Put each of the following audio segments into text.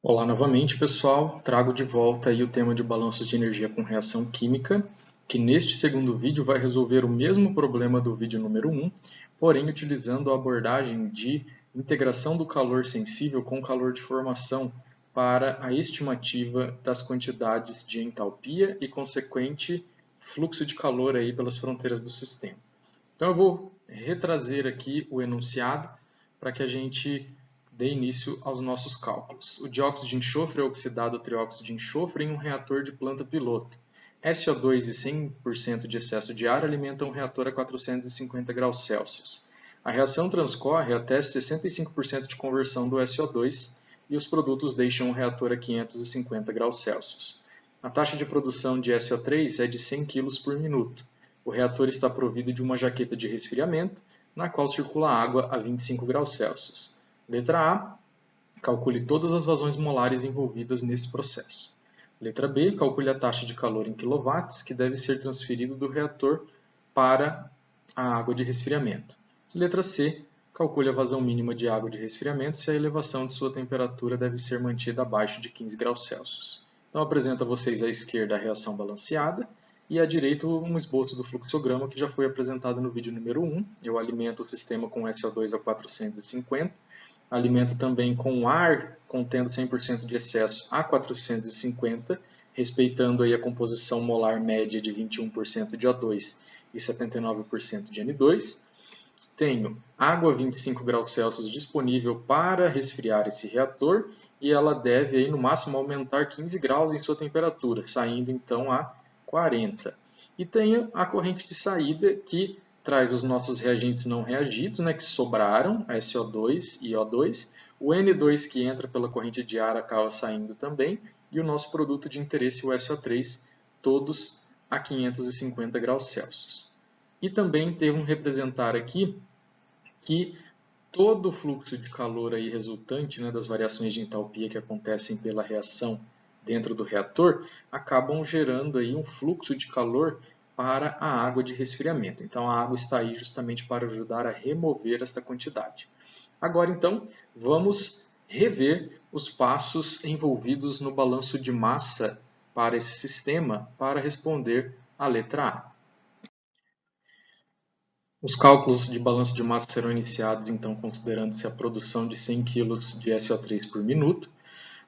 Olá novamente, pessoal. Trago de volta aí o tema de balanços de energia com reação química, que neste segundo vídeo vai resolver o mesmo problema do vídeo número 1, porém utilizando a abordagem de integração do calor sensível com calor de formação para a estimativa das quantidades de entalpia e consequente fluxo de calor aí pelas fronteiras do sistema. Então eu vou retrazer aqui o enunciado para que a gente dê início aos nossos cálculos. O dióxido de enxofre é oxidado ao trióxido de enxofre em um reator de planta piloto. SO2 e 100% de excesso de ar alimentam um reator a 450 graus Celsius. A reação transcorre até 65% de conversão do SO2 e os produtos deixam o reator a 550 graus Celsius. A taxa de produção de SO3 é de 100 kg por minuto. O reator está provido de uma jaqueta de resfriamento, na qual circula água a 25 graus Celsius. Letra A. Calcule todas as vazões molares envolvidas nesse processo. Letra B. Calcule a taxa de calor em kW que deve ser transferido do reator para a água de resfriamento. Letra C. Calcule a vazão mínima de água de resfriamento se a elevação de sua temperatura deve ser mantida abaixo de 15 graus Celsius. Então, apresento a vocês à esquerda a reação balanceada e à direita um esboço do fluxograma que já foi apresentado no vídeo número 1. Eu alimento o sistema com SO2 a 450, alimento também com ar contendo 100% de excesso a 450, respeitando aí a composição molar média de 21% de O2 e 79% de N2. Tenho água a 25 graus Celsius disponível para resfriar esse reator e ela deve aí, no máximo aumentar 15 graus em sua temperatura, saindo então a 40. E tenho a corrente de saída que traz os nossos reagentes não reagidos, né, que sobraram, SO2 e O2, o N2 que entra pela corrente de ar acaba saindo também, e o nosso produto de interesse, o SO3, todos a 550 graus Celsius. E também devo representar aqui que todo o fluxo de calor aí resultante, né, das variações de entalpia que acontecem pela reação dentro do reator, acabam gerando aí um fluxo de calor para a água de resfriamento. Então a água está aí justamente para ajudar a remover esta quantidade. Agora então, vamos rever os passos envolvidos no balanço de massa para esse sistema para responder a letra A. Os cálculos de balanço de massa serão iniciados, então, considerando-se a produção de 100 kg de SO3 por minuto,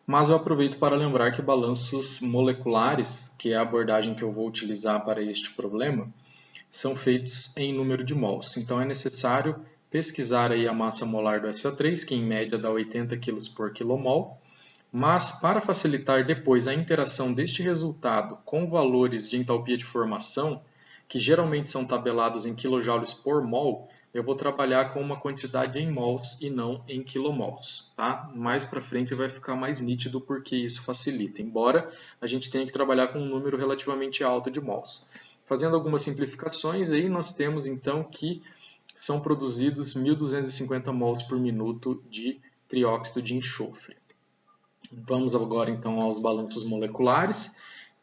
mas eu aproveito para lembrar que balanços moleculares, que é a abordagem que eu vou utilizar para este problema, são feitos em número de mols. Então, é necessário pesquisar aí a massa molar do SO3, que em média dá 80 kg por quilomol, mas para facilitar depois a interação deste resultado com valores de entalpia de formação, que geralmente são tabelados em kJ por mol, eu vou trabalhar com uma quantidade em mols e não em quilomols. Tá? Mais para frente vai ficar mais nítido porque isso facilita, embora a gente tenha que trabalhar com um número relativamente alto de mols. Fazendo algumas simplificações, aí nós temos então que são produzidos 1.250 mols por minuto de trióxido de enxofre. Vamos agora então aos balanços moleculares,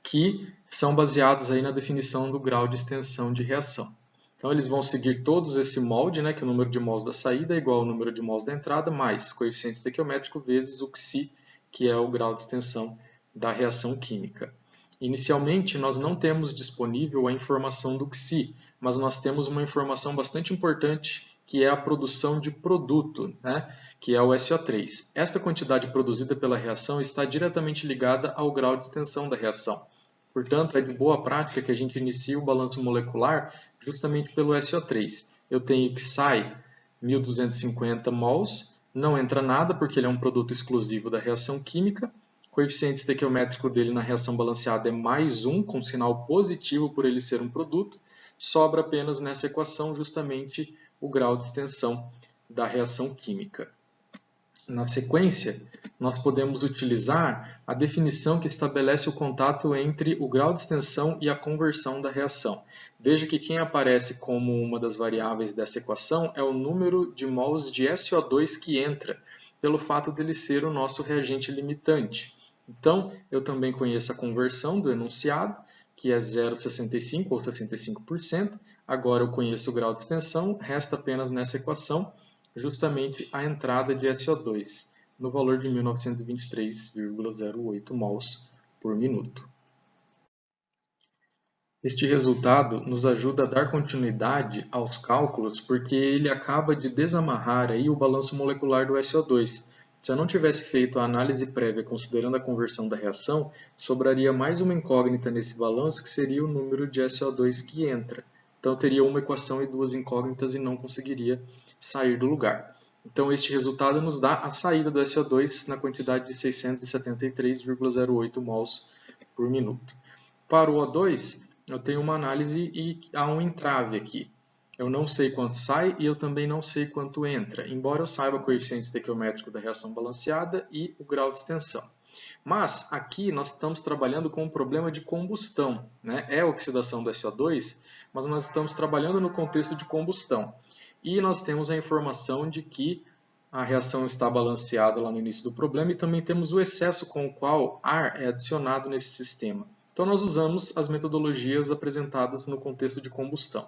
que são baseados aí na definição do grau de extensão de reação. Então eles vão seguir todos esse molde, né, que é o número de mols da saída é igual ao número de mols da entrada, mais coeficiente estequiométrico vezes o Xi, que é o grau de extensão da reação química. Inicialmente, nós não temos disponível a informação do Xi, mas nós temos uma informação bastante importante, que é a produção de produto, né, que é o SO3. Esta quantidade produzida pela reação está diretamente ligada ao grau de extensão da reação. Portanto, é de boa prática que a gente inicie o balanço molecular justamente pelo SO3. Eu tenho que sai 1.250 mols, não entra nada porque ele é um produto exclusivo da reação química. O coeficiente estequiométrico dele na reação balanceada é mais 1, com sinal positivo por ele ser um produto. Sobra apenas nessa equação justamente o grau de extensão da reação química. Na sequência, nós podemos utilizar a definição que estabelece o contato entre o grau de extensão e a conversão da reação. Veja que quem aparece como uma das variáveis dessa equação é o número de mols de SO2 que entra, pelo fato dele ser o nosso reagente limitante. Então, eu também conheço a conversão do enunciado, que é 0,65 ou 65%. Agora eu conheço o grau de extensão, resta apenas nessa equação justamente a entrada de SO2. no valor de 1923,08 mols por minuto. Este resultado nos ajuda a dar continuidade aos cálculos porque ele acaba de desamarrar aí o balanço molecular do SO2. Se eu não tivesse feito a análise prévia considerando a conversão da reação, sobraria mais uma incógnita nesse balanço que seria o número de SO2 que entra. Então teria uma equação e duas incógnitas e não conseguiria sair do lugar. Então este resultado nos dá a saída do SO2 na quantidade de 673,08 mols por minuto. Para o O2, eu tenho uma análise e há um entrave aqui. Eu não sei quanto sai e eu também não sei quanto entra, embora eu saiba o coeficiente estequiométrico da reação balanceada e o grau de extensão. Mas aqui nós estamos trabalhando com um problema de combustão, né? É a oxidação do SO2, mas nós estamos trabalhando no contexto de combustão. E nós temos a informação de que a reação está balanceada lá no início do problema e também temos o excesso com o qual ar é adicionado nesse sistema. Então nós usamos as metodologias apresentadas no contexto de combustão.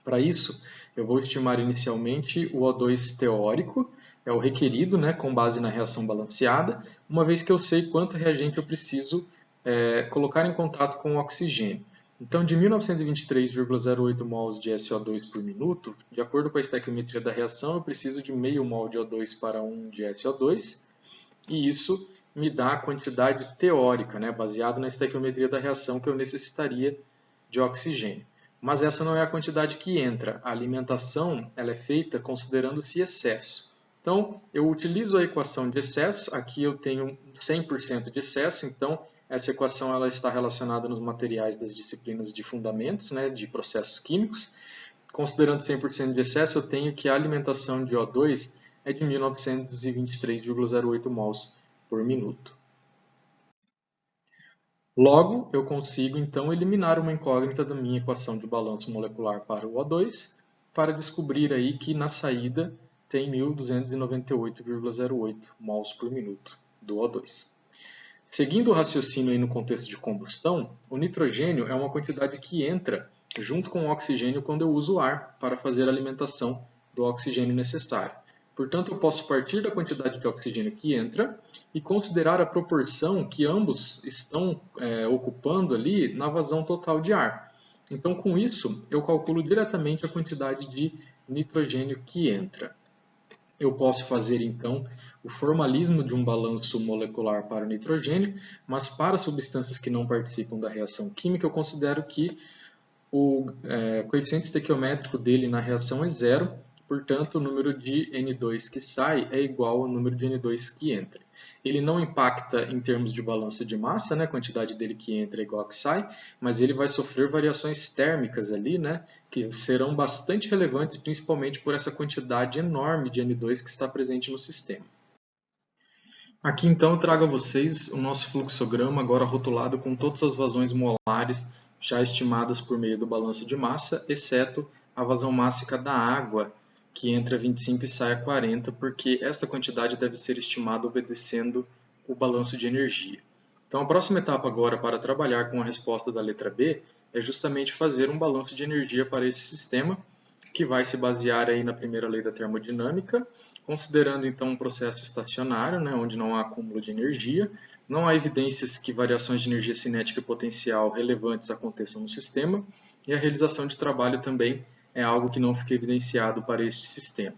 Para isso, eu vou estimar inicialmente o O2 teórico, é o requerido, né, com base na reação balanceada, uma vez que eu sei quanto reagente eu preciso colocar em contato com o oxigênio. Então, de 1923,08 mols de SO2 por minuto, de acordo com a estequiometria da reação, eu preciso de meio mol de O2 para 1 de SO2, e isso me dá a quantidade teórica, né, baseado na estequiometria da reação que eu necessitaria de oxigênio. Mas essa não é a quantidade que entra. A alimentação ela é feita considerando-se excesso. Então, eu utilizo a equação de excesso. Aqui eu tenho 100% de excesso, então essa equação ela está relacionada nos materiais das disciplinas de fundamentos, né, de processos químicos. Considerando 100% de excesso, eu tenho que a alimentação de O2 é de 1923,08 mols por minuto. Logo, eu consigo então eliminar uma incógnita da minha equação de balanço molecular para o O2 para descobrir aí que na saída tem 1298,08 mols por minuto do O2. Seguindo o raciocínio aí no contexto de combustão, o nitrogênio é uma quantidade que entra junto com o oxigênio quando eu uso o ar para fazer a alimentação do oxigênio necessário. Portanto, eu posso partir da quantidade de oxigênio que entra e considerar a proporção que ambos estão ocupando ali na vazão total de ar. Então, com isso, eu calculo diretamente a quantidade de nitrogênio que entra. Eu posso fazer, então, o formalismo de um balanço molecular para o nitrogênio, mas para substâncias que não participam da reação química, eu considero que o coeficiente estequiométrico dele na reação é zero, portanto, o número de N2 que sai é igual ao número de N2 que entra. Ele não impacta em termos de balanço de massa, né? A quantidade dele que entra é igual a que sai, mas ele vai sofrer variações térmicas ali, né? Que serão bastante relevantes, principalmente por essa quantidade enorme de N2 que está presente no sistema. Aqui então eu trago a vocês o nosso fluxograma agora rotulado com todas as vazões molares já estimadas por meio do balanço de massa, exceto a vazão mássica da água, que entra 25 e sai a 40, porque esta quantidade deve ser estimada obedecendo o balanço de energia. Então a próxima etapa agora para trabalhar com a resposta da letra B é justamente fazer um balanço de energia para esse sistema, que vai se basear aí na primeira lei da termodinâmica, considerando então um processo estacionário, né, onde não há acúmulo de energia, não há evidências que variações de energia cinética e potencial relevantes aconteçam no sistema, e a realização de trabalho também é algo que não fica evidenciado para este sistema.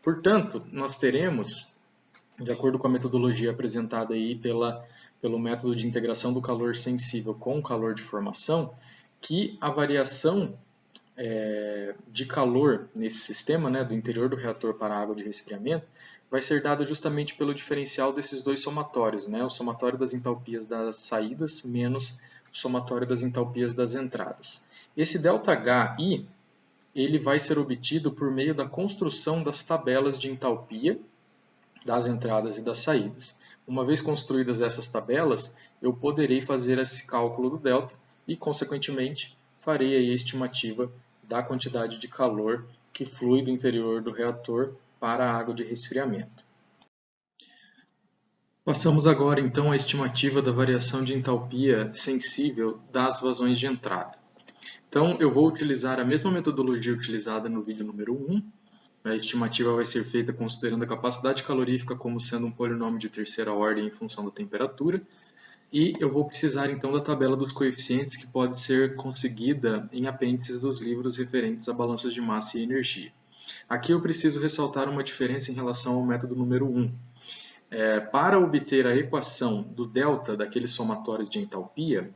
Portanto, nós teremos, de acordo com a metodologia apresentada aí pelo método de integração do calor sensível com o calor de formação, que a variação de calor nesse sistema, né, do interior do reator para a água de resfriamento, vai ser dada justamente pelo diferencial desses dois somatórios, né, o somatório das entalpias das saídas menos o somatório das entalpias das entradas. Esse ΔHI ele vai ser obtido por meio da construção das tabelas de entalpia das entradas e das saídas. Uma vez construídas essas tabelas, eu poderei fazer esse cálculo do delta e, consequentemente, farei a estimativa da quantidade de calor que flui do interior do reator para a água de resfriamento. Passamos agora então à estimativa da variação de entalpia sensível das vazões de entrada. Então eu vou utilizar a mesma metodologia utilizada no vídeo número 1, A estimativa vai ser feita considerando a capacidade calorífica como sendo um polinômio de terceira ordem em função da temperatura. E eu vou precisar então da tabela dos coeficientes que pode ser conseguida em apêndices dos livros referentes a balanços de massa e energia. Aqui eu preciso ressaltar uma diferença em relação ao método número 1. Para obter a equação do delta daqueles somatórios de entalpia,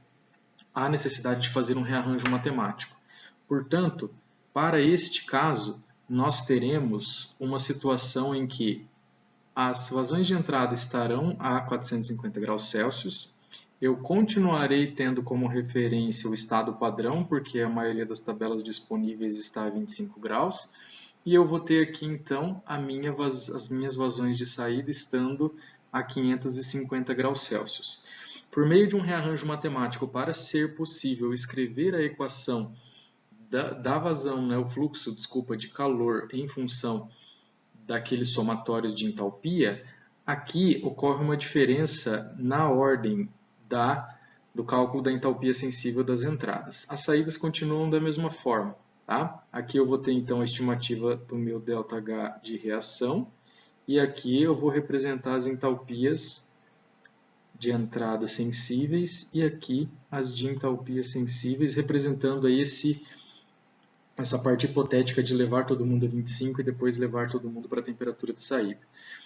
há necessidade de fazer um rearranjo matemático. Portanto, para este caso, nós teremos uma situação em que as vazões de entrada estarão a 450 graus Celsius. Eu continuarei tendo como referência o estado padrão, porque a maioria das tabelas disponíveis está a 25 graus. E eu vou ter aqui, então, as minhas vazões de saída estando a 550 graus Celsius. Por meio de um rearranjo matemático, para ser possível escrever a equação da vazão, né, o fluxo, desculpa, de calor em função daqueles somatórios de entalpia, aqui ocorre uma diferença na ordem do cálculo da entalpia sensível das entradas. As saídas continuam da mesma forma. Tá? Aqui eu vou ter então a estimativa do meu ΔH de reação e aqui eu vou representar as entalpias de entrada sensíveis e aqui as de entalpia sensíveis, representando aí essa parte hipotética de levar todo mundo a 25 e depois levar todo mundo para a temperatura de saída.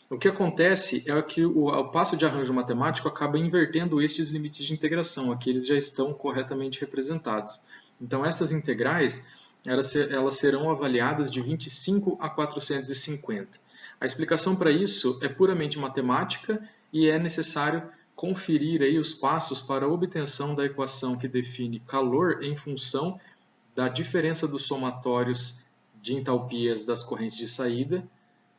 O que acontece é que o passo de arranjo matemático acaba invertendo estes limites de integração, aqui eles já estão corretamente representados. Então essas integrais elas serão avaliadas de 25 a 450. A explicação para isso é puramente matemática e é necessário conferir aí os passos para a obtenção da equação que define calor em função da diferença dos somatórios de entalpias das correntes de saída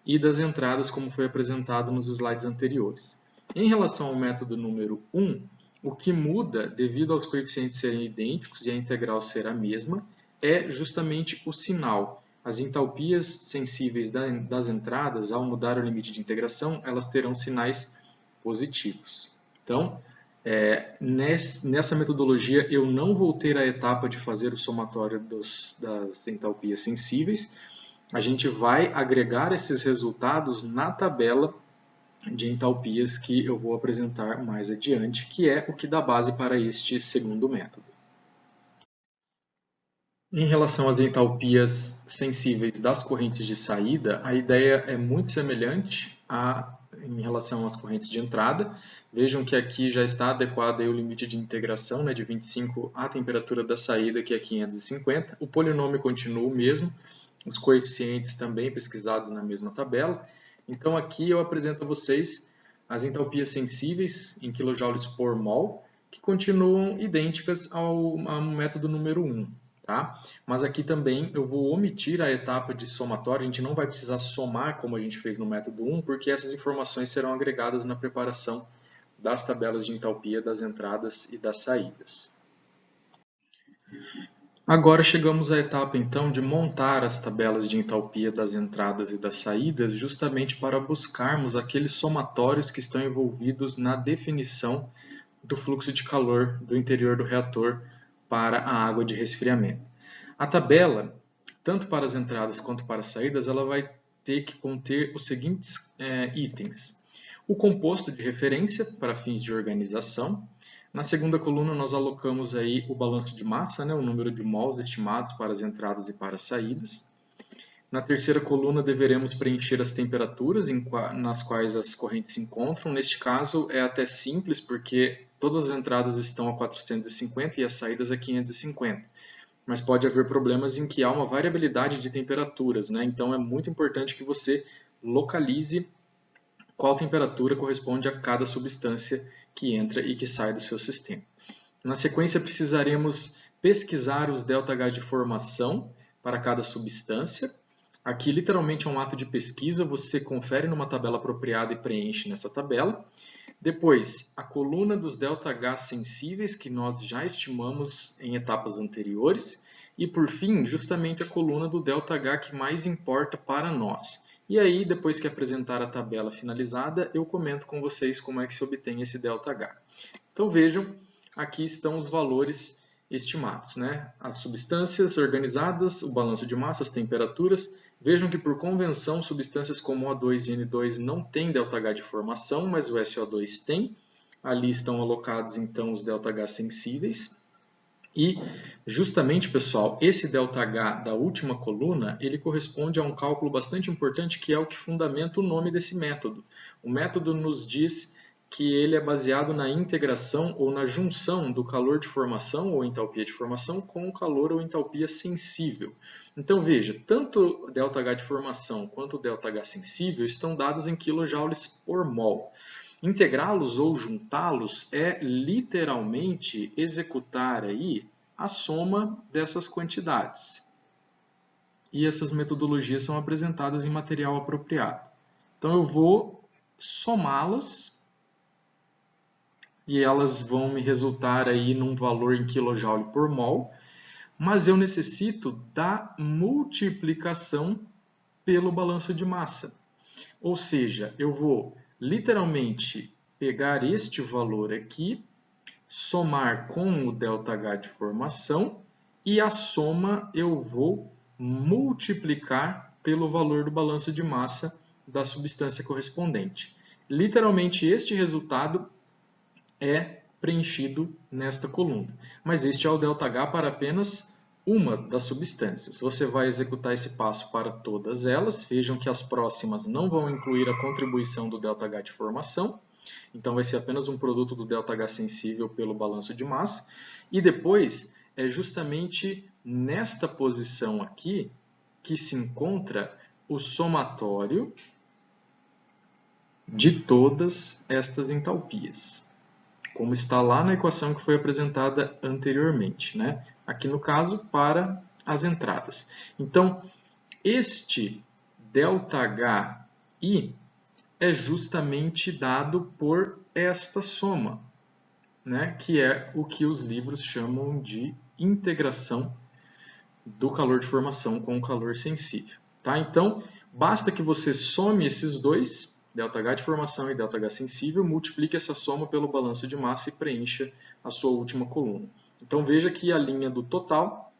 e das entradas, como foi apresentado nos slides anteriores. Em relação ao método número 1, o que muda, devido aos coeficientes serem idênticos e a integral ser a mesma, é justamente o sinal. As entalpias sensíveis das entradas, ao mudar o limite de integração, elas terão sinais positivos. Então, nessa metodologia, eu não vou ter a etapa de fazer o somatório das entalpias sensíveis. A gente vai agregar esses resultados na tabela de entalpias que eu vou apresentar mais adiante, que é o que dá base para este segundo método. Em relação às entalpias sensíveis das correntes de saída, a ideia é muito semelhante em relação às correntes de entrada. Vejam que aqui já está adequado aí o limite de integração, né, de 25 à temperatura da saída, que é 550. O polinômio continua o mesmo, os coeficientes também pesquisados na mesma tabela. Então aqui eu apresento a vocês as entalpias sensíveis em kJ por mol, que continuam idênticas ao método número 1. Tá? Mas aqui também eu vou omitir a etapa de somatório, a gente não vai precisar somar como a gente fez no método 1, porque essas informações serão agregadas na preparação das tabelas de entalpia das entradas e das saídas. Agora chegamos à etapa então de montar as tabelas de entalpia das entradas e das saídas, justamente para buscarmos aqueles somatórios que estão envolvidos na definição do fluxo de calor do interior do reator para a água de resfriamento. A tabela, tanto para as entradas quanto para as saídas, ela vai ter que conter os seguintes itens. O composto de referência para fins de organização. Na segunda coluna nós alocamos aí o balanço de massa, né, o número de mols estimados para as entradas e para as saídas. Na terceira coluna deveremos preencher as temperaturas nas quais as correntes se encontram. Neste caso é até simples porque todas as entradas estão a 450 e as saídas a 550. Mas pode haver problemas em que há uma variabilidade de temperaturas, né? Então é muito importante que você localize qual temperatura corresponde a cada substância que entra e que sai do seu sistema. Na sequência precisaremos pesquisar os ΔH de formação para cada substância. Aqui literalmente é um ato de pesquisa, você confere numa tabela apropriada e preenche nessa tabela. Depois, a coluna dos ΔH sensíveis, que nós já estimamos em etapas anteriores. E, por fim, justamente a coluna do ΔH que mais importa para nós. E aí, depois que apresentar a tabela finalizada, eu comento com vocês como é que se obtém esse ΔH. Então, vejam, aqui estão os valores estimados, né? As substâncias organizadas, o balanço de massa, as temperaturas Vejam que, por convenção, substâncias como O2 e N2 não têm ΔH de formação, mas o SO2 tem. Ali estão alocados, então, os ΔH sensíveis. E, justamente, pessoal, esse ΔH da última coluna, ele corresponde a um cálculo bastante importante, que é o que fundamenta o nome desse método. O método nos diz que ele é baseado na integração ou na junção do calor de formação ou entalpia de formação com o calor ou entalpia sensível. Então, veja, tanto o ΔH de formação quanto o ΔH sensível estão dados em quilojoules por mol. Integrá-los ou juntá-los é literalmente executar aí a soma dessas quantidades. E essas metodologias são apresentadas em material apropriado. Então eu vou somá-las e elas vão me resultar aí num valor em kJ por mol, mas eu necessito da multiplicação pelo balanço de massa. Ou seja, eu vou literalmente pegar este valor aqui, somar com o ΔH de formação e a soma eu vou multiplicar pelo valor do balanço de massa da substância correspondente. Literalmente este resultado é preenchido nesta coluna, mas este é o ΔH para apenas uma das substâncias. Você vai executar esse passo para todas elas. Vejam que as próximas não vão incluir a contribuição do ΔH de formação. Então vai ser apenas um produto do ΔH sensível pelo balanço de massa. E depois é justamente nesta posição aqui que se encontra o somatório de todas estas entalpias, como está lá na equação que foi apresentada anteriormente, né? Aqui no caso, para as entradas. Então, este ΔHI é justamente dado por esta soma, né? Que é o que os livros chamam de integração do calor de formação com o calor sensível. Tá? Então, basta que você some esses dois, ΔH de formação e ΔH sensível, multiplique essa soma pelo balanço de massa e preencha a sua última coluna. Então veja que a linha do total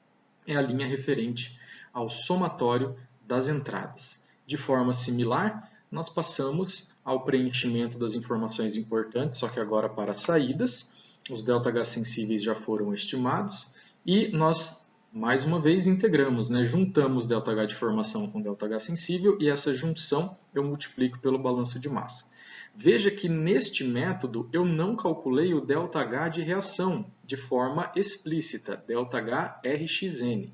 é a linha referente ao somatório das entradas. De forma similar, nós passamos ao preenchimento das informações importantes, só que agora para as saídas. Os ΔH sensíveis já foram estimados e nós, mais uma vez, integramos, né? Juntamos ΔH de formação com ΔH sensível e essa junção eu multiplico pelo balanço de massa. Veja que neste método eu não calculei o ΔH de reação de forma explícita, ΔH-RXN.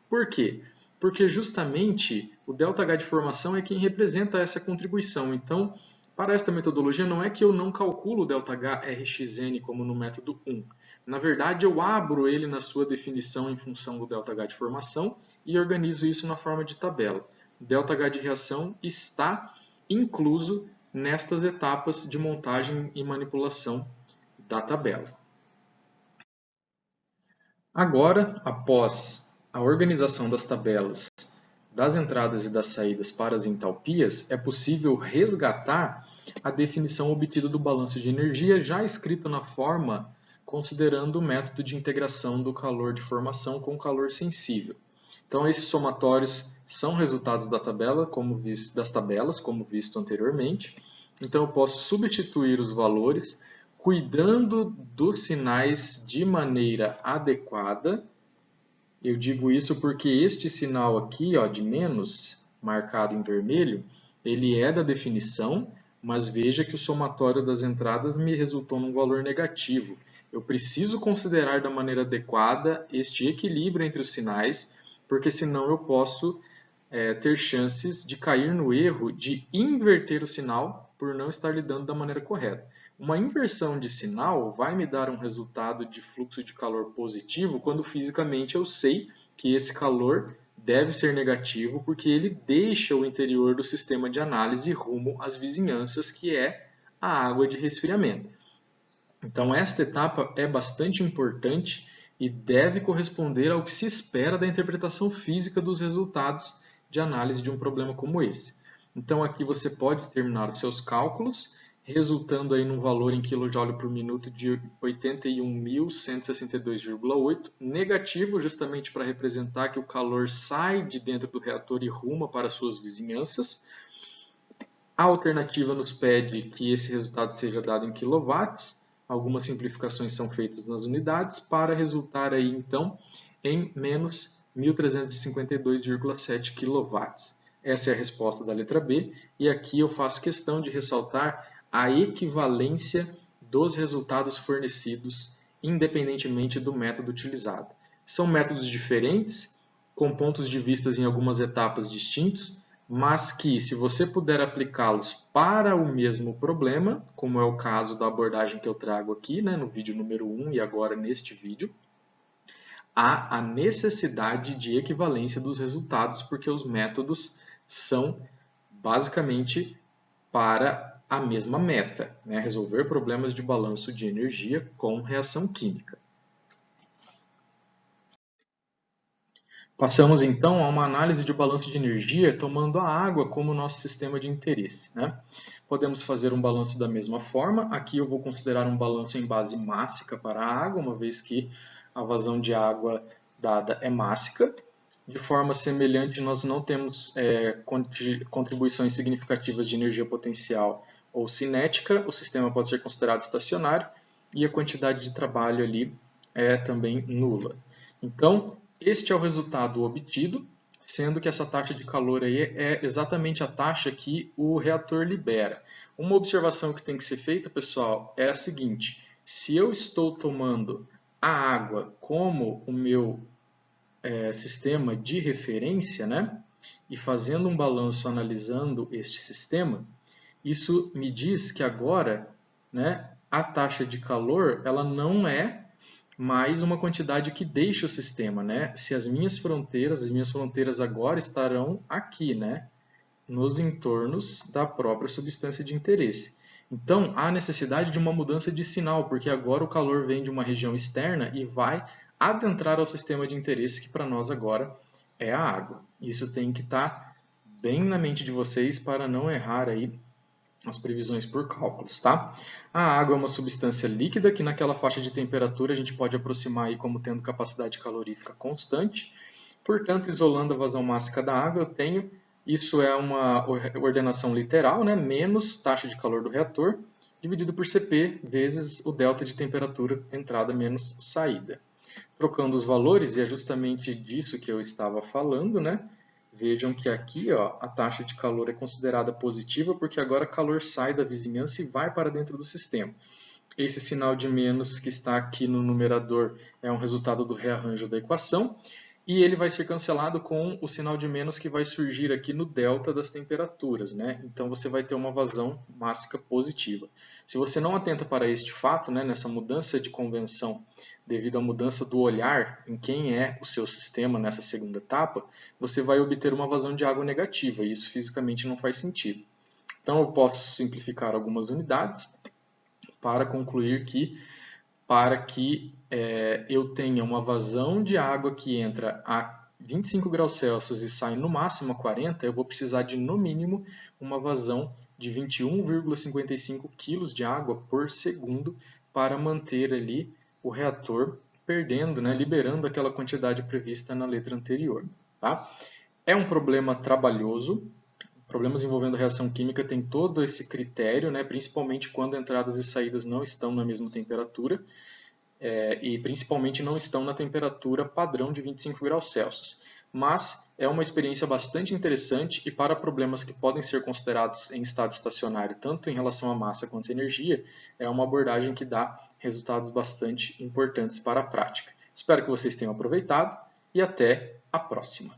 Por quê? Porque justamente o ΔH de formação é quem representa essa contribuição. Então, para esta metodologia, não é que eu não calculo o ΔH-RXN como no método 1. Na verdade, eu abro ele na sua definição em função do ΔH de formação e organizo isso na forma de tabela. O ΔH de reação está incluso nestas etapas de montagem e manipulação da tabela. Agora, após a organização das tabelas das entradas e das saídas para as entalpias, é possível resgatar a definição obtida do balanço de energia já escrita na forma considerando o método de integração do calor de formação com o calor sensível. Então, esses somatórios são resultados da tabela, das tabelas, como visto anteriormente. Então, eu posso substituir os valores, cuidando dos sinais de maneira adequada. Eu digo isso porque este sinal aqui, ó, de menos, marcado em vermelho, ele é da definição, mas veja que o somatório das entradas me resultou num valor negativo. Eu preciso considerar da maneira adequada este equilíbrio entre os sinais, porque senão eu posso ter chances de cair no erro de inverter o sinal por não estar lidando da maneira correta. Uma inversão de sinal vai me dar um resultado de fluxo de calor positivo quando fisicamente eu sei que esse calor deve ser negativo porque ele deixa o interior do sistema de análise rumo às vizinhanças, que é a água de resfriamento. Então, esta etapa é bastante importante e deve corresponder ao que se espera da interpretação física dos resultados de análise de um problema como esse. Então, aqui você pode terminar os seus cálculos, resultando aí num valor em kJ por minuto de 81.162,8, negativo justamente para representar que o calor sai de dentro do reator e ruma para suas vizinhanças. A alternativa nos pede que esse resultado seja dado em quilowatts. Algumas simplificações são feitas nas unidades para resultar aí então em menos 1.352,7 kW. Essa é a resposta da letra B, e aqui eu faço questão de ressaltar a equivalência dos resultados fornecidos, independentemente do método utilizado. São métodos diferentes, com pontos de vista em algumas etapas distintos, mas que, se você puder aplicá-los para o mesmo problema, como é o caso da abordagem que eu trago aqui, né, no vídeo número 1 e agora neste vídeo, há a necessidade de equivalência dos resultados, porque os métodos são basicamente para a mesma meta, né? Resolver problemas de balanço de energia com reação química. Passamos então a uma análise de balanço de energia tomando a água como nosso sistema de interesse, né? Podemos fazer um balanço da mesma forma. Aqui eu vou considerar um balanço em base mássica para a água, uma vez que a vazão de água dada é mássica. De forma semelhante, nós não temos contribuições significativas de energia potencial ou cinética, o sistema pode ser considerado estacionário e a quantidade de trabalho ali é também nula. Então, este é o resultado obtido, sendo que essa taxa de calor aí é exatamente a taxa que o reator libera. Uma observação que tem que ser feita, pessoal, é a seguinte: se eu estou tomando a água como o meu sistema de referência, né, e fazendo um balanço analisando este sistema, isso me diz que agora, né, a taxa de calor ela não é mais uma quantidade que deixa o sistema, né? Se as minhas fronteiras agora estarão aqui, né, nos entornos da própria substância de interesse. Então, há necessidade de uma mudança de sinal, porque agora o calor vem de uma região externa e vai adentrar ao sistema de interesse, que para nós agora é a água. Isso tem que estar bem na mente de vocês para não errar aí as previsões por cálculos, tá? A água é uma substância líquida que naquela faixa de temperatura a gente pode aproximar aí como tendo capacidade calorífica constante. Portanto, isolando a vazão mássica da água, eu tenho, isso é uma ordenação literal, né? Menos taxa de calor do reator, dividido por Cp vezes o delta de temperatura entrada menos saída. Trocando os valores, e é justamente disso que eu estava falando, né? Vejam que aqui ó, a taxa de calor é considerada positiva porque agora calor sai da vizinhança e vai para dentro do sistema. Esse sinal de menos que está aqui no numerador é um resultado do rearranjo da equação e ele vai ser cancelado com o sinal de menos que vai surgir aqui no delta das temperaturas, né? Então você vai ter uma vazão mássica positiva. Se você não atenta para este fato, né, nessa mudança de convenção devido à mudança do olhar em quem é o seu sistema nessa segunda etapa, você vai obter uma vazão de água negativa e isso fisicamente não faz sentido. Então eu posso simplificar algumas unidades para concluir que para que eu tenha uma vazão de água que entra a 25 graus Celsius e sai no máximo a 40, eu vou precisar de, no mínimo, uma vazão de 21,55 kg de água por segundo para manter ali o reator perdendo, né, liberando aquela quantidade prevista na letra anterior. Tá? É um problema trabalhoso. Problemas envolvendo reação química tem todo esse critério, né, principalmente quando entradas e saídas não estão na mesma temperatura. E principalmente não estão na temperatura padrão de 25 graus Celsius. Mas é uma experiência bastante interessante e para problemas que podem ser considerados em estado estacionário, tanto em relação à massa quanto à energia, é uma abordagem que dá resultados bastante importantes para a prática. Espero que vocês tenham aproveitado e até a próxima.